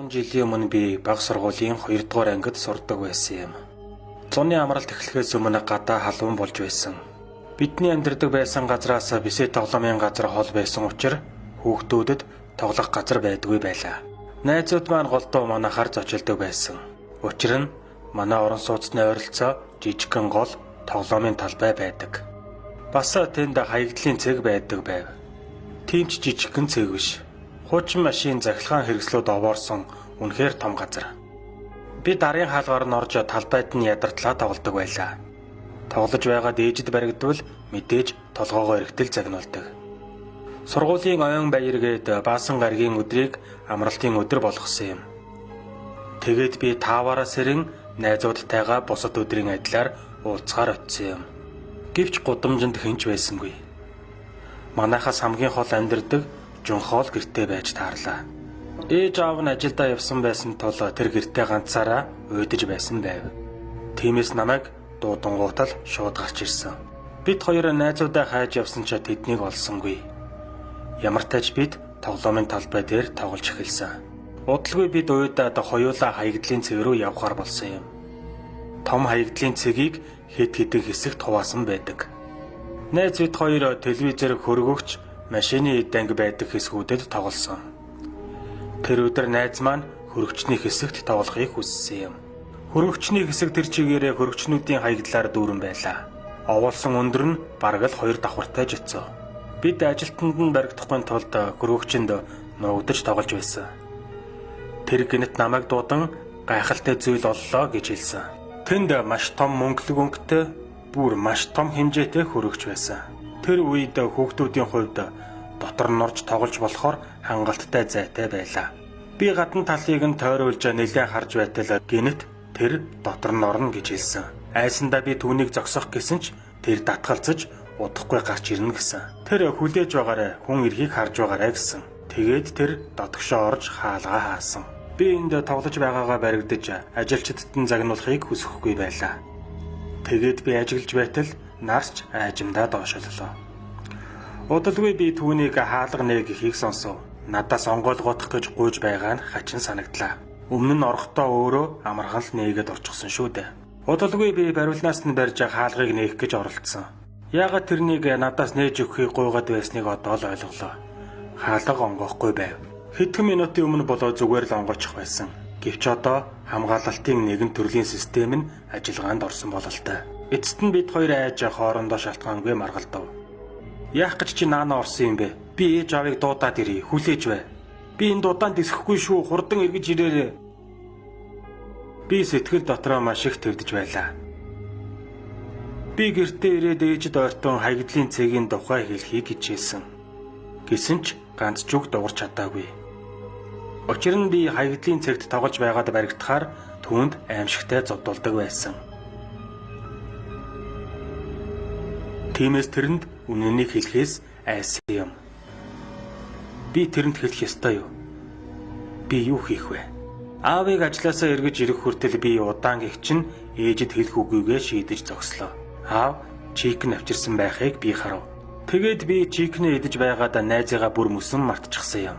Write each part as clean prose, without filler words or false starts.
мянган жилийн өмнө би бага сургуулийн 2 дугаар ангид сурдаг байсан юм. Зуны амралт эхлэхээс өмнө гадаа халуун болж байсан. Бидний амьдардаг байсан газраас бисээ тоглоомын газар хол байсан учраас хүүхдүүдэд тоглох газар байдгүй байлаа. Найзууд маань голдуу манахаар зочилдог байсан. Учир нь манай орон сууцны ойролцоо жижигхэн гол тоглоомын талбай байдаг. Бас тэнд хаягдлын цэг байдаг байв. Тийм ч жижигхэн цэг биш. Хуучин машин захилгаан хэрэгслүүд овоорсон үнэхээр том газар. Би дарын хаалгаар нь орж талбайд нь ядартлаа тоглодог байлаа. Тоглож байгаад ээжид баригдвал мэдээж толгоогоо эргэтэл загнуулдаг. Сургуулийн оюун баяргээд баасан гаргийн өдрийг амралтын өдөр болгосон юм. Тэгээд би 5-аараа сэрэн найзуудтайгаа бусад өдрийн адилаар уулзгаар очив юм. Гэвч гудамжинд хинч байсангүй. Манайхаас хамгийн хол амьдардаг Жунхол гэртээ байж таарлаа. Ээж аав нь ажилдаа явсан байсан тул тэр гэртээ ганцаараа уйдаж байсан байв. Тиймээс намайг дуудангуутал шууд гарч ирсэн. Бид хоёр найзуудаа хайж явсан ч тэднийг олсонгүй. Ямар тач бид тоглоомын талбай дээр тоглож эхэлсэн. Удалгүй бид уйдаад хоёулаа хаягдлын цэг рүү явхаар болсон юм. Том хаягдлын цэгийг хэд хэдэн хэсэгт хуваасан байдаг. Найз бид хоёр телевизээр хөргөгч машины эданг байдаг хэсгүүдэд тоглосон. Тэр өдөр найз маань хөргөчний хэсэгт тоглохыг хүссэн юм. Хөргөчний хэсэг тэр чигээрээ хөргөчнүүдийн хаягдлаар дүүрэн байлаа. Овоолсон өндөр нь бараг л 2 давхартай жицүү. Бид ажилтнанд нь баригдахгүй тулд хөргөгчөнд нуугдаж тоглож байсан. Тэр гинт намайг дуудан гайхалтай зүйл оллоо гэж хэлсэн. Тэнд маш том мөнгөлөг өнгөтэй бүр маш том хэмжээтэй хөргөч байсан. Тэр үед хүүхдүүдийн хувьд дотор нь орж тоглож болохоор хангалттай зайтай байлаа. Би гадна талыг нь тойруулж нэлээд харж байтал гинэт тэр дотор нь орно гэж хэлсэн. Айсандаа би түүнийг зогсоох гэсэн ч тэр татгалзаж удахгүй гарч ирнэ гэсэн. Тэр хүлээж байгаарай, хүн эрхийг харж байгаарай гэсэн. Тэгээд тэр дотгошоо орж хаалгаа хаасан. Би энд тоглож байгаагаа баригдаж ажилчдад нь загнуулахыг хүсэхгүй байлаа. Тэгээд би ажиглаж байтал нарч айжимдаа доошоллоо. Удалгүй би түүнийг хаалга нэ гэхийг сонсов. Надаас онгойлгоодох гэж гуйж байгаа нь хачин санагдлаа. Өмнө нь орохдоо өөрөө амархан л нээгээд орчихсон шүү дээ. Удалгүй би бариулнаас нь барьж хаалгыг нээх гэж оролдсон. Яагаад тэрнийг надаас нээж өгөхийг гуйгаад байсныг одоо л ойлголоо. Хаалга онгоохгүй байв. Хэдхэн минутын өмнө болоо зүгээр л онгойчих байсан. Гэвч одоо хамгаалалтын нэгэн төрлийн систем нь ажиллагаанд орсон бололтой. Эцэст нь бид хоёр айж хоорондоо шалтгаангүй маргалдав. Яах гэж чи наана орсон юм бэ? Би ээж аавыг дуудаад ирье, хүлээж бай. Би энэ дуудаанд дэсэхгүй шүү, хурдан эргэж ирээрэй. Би сэтгэл дотроо маш их тэрдэж байлаа. Би гэртээ ирээд ээжид ойртон хаягдлын цэгийн тухай хэлхийг хичээсэн. Гэсэн ч ганц ч үг дуурч чадаагүй. Учир нь би хаягдлын цэгт тоглож байгаад баригдахаар түүнд аимшигтай зоддолдог байсан. Тиймээс тэрэнд үнэнийг хэлэхээс айсан юм. Би тэрэнд хэлэх ёстой юу? Би юу хийх вэ? Аавыг ажилласаа эргэж ирэх хүртэл би удаан гих чинь ээжид хэлэх үгүйгээ шийдэж зогслоо. Аав чикэн авчирсан байхыг би харав. Тэгээд би чикнээ идэж байгаад найзыгаа бүр мөсөн мартчихсан юм.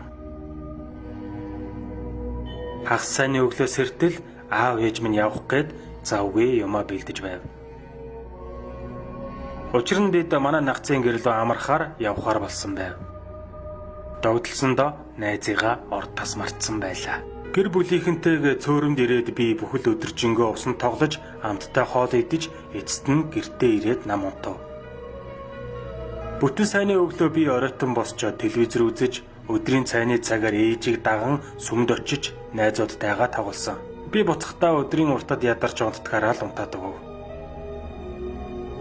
Хагас сайны өглөө сэртэл аав ээж минь явах гээд завгүй юмаа бэлдэж байв. Учир нь бид манай нагцын гэрэл амархаар явхаар болсон байв. Догдолсондоо найзыгаа орд тас мартсан байлаа. Гэр бүлийнхэнтэйг цөөрөмд ирээд би бүхэл өдөржингөө усан тоглож амттай хоол идэж эцэст нь гэртээ ирээд нам унтав. Бүтэн сайны өглөө би оройтон босч телевизэр үзэж өдрийн цайны цагаар ээжийг даган сүмд очиж найзуудтайгаа тоглосон. Би буцахдаа өдрийн уртад ядарч унтдагаараа л унтаад өгөв.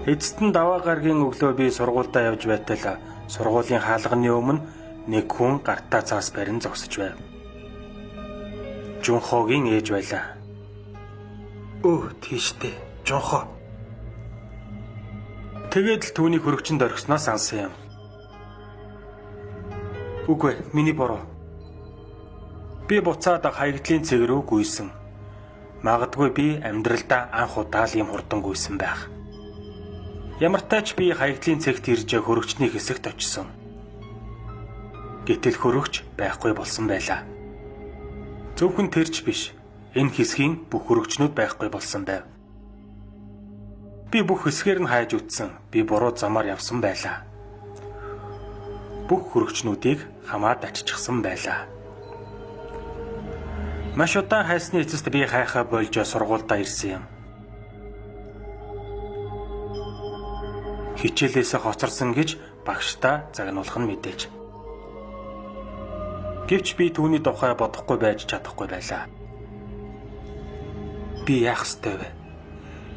Эцэст нь даваа гаргийн өглөө би сургуультай явж байтал сургуулийн хаалганы өмнө нэг хүн гартаа цаас барин зогсож байв. Жунхогийн ээж байлаа. Өө тийштэй, Жунхо. Тэгээд л түүний хөргөчөнд орхисноо сансан юм. Үгүй, миний буруу. Би буцаад хаягдлын цэг рүү гүйсэн. Магадгүй би амьдралдаа анх удаа л юм хурдан гүйсэн байх. Ямар тач би хаягдлын цэгт ирж хөргөчний хэсэгт очсон. Гэтэл хөргөч байхгүй болсон байлаа. Зөвхөн тэрч биш. Энэ хэсгийн бүх хөрөгчнүүд байхгүй болсон байв. Би бүх хэсгээр нь хайж үтсэн. Би буруу замаар явсан байлаа. Бүх хөрөгчнүүдийг хамаад аччихсан байлаа. Маш удаан хайсны эцэст би хайхаа болж сургуультай ирсэн юм. Хичээлээсээ хоцорсон гэж багштай загнуулах нь мэдээж. Гэвч би түүний тухай бодохгүй байж чадахгүй байлаа. Би яах ёстой вэ?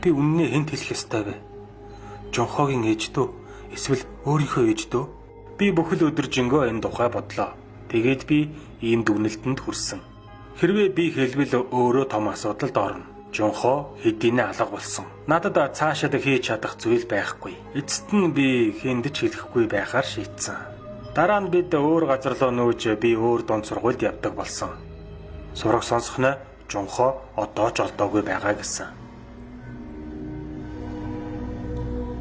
Би үнэнээ хэнд хэлэх ёстой вэ? Жонхогийн ээж дөө эсвэл өөрийнхөө ээж дөө? Би бүхэл өдөр жингөө энэ тухай бодлоо. Тэгээд би ийм дүгнэлтэнд хүрсэн. Хэрвээ би хэлбэл өөрөө том асуудалд орно. Жонхоо хэдийнэ алга болсон. Надад цаашаад хийж чадах зүйл байхгүй. Эцэст нь би хүнд ч хэлэхгүй байхаар шийдсэн. Дараа нь бид өөр газар руу нүүж би өөр дунд сургуульд явдаг болсон. Сурах сонсохноо Жонхоо одоо ч олдоогүй байгаа гэсэн.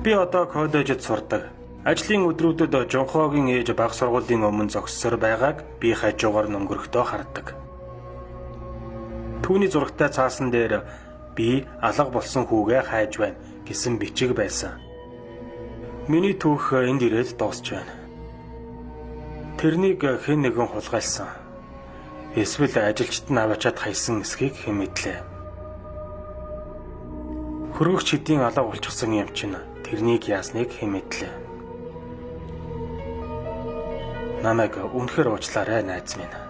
Би одоо коллежид сурдаг. Ажлын өдрүүдэд Жонхоогийн ээж бага сургуулийн өмнө зогссоор байгааг би хажуугаар нь өнгөрөхдөө хардаг. Түүний зурагтай цаасан дээр би алга болсон хүүгээ хайж байна гэсэн бичиг байсан. Миний түүх энд ирээд дуусч байна. Тэрнийг хэн нэгэн хулгайлсан. Эсвэл ажилчид нь аваачаад хайсан эсхийг хэн мэдлээ. Хөргөгч хэдийн алга болчихсон юм чинь тэрнийг яасныг хэн мэдлээ. Намайг үнэхээр уучлаарай найз минь.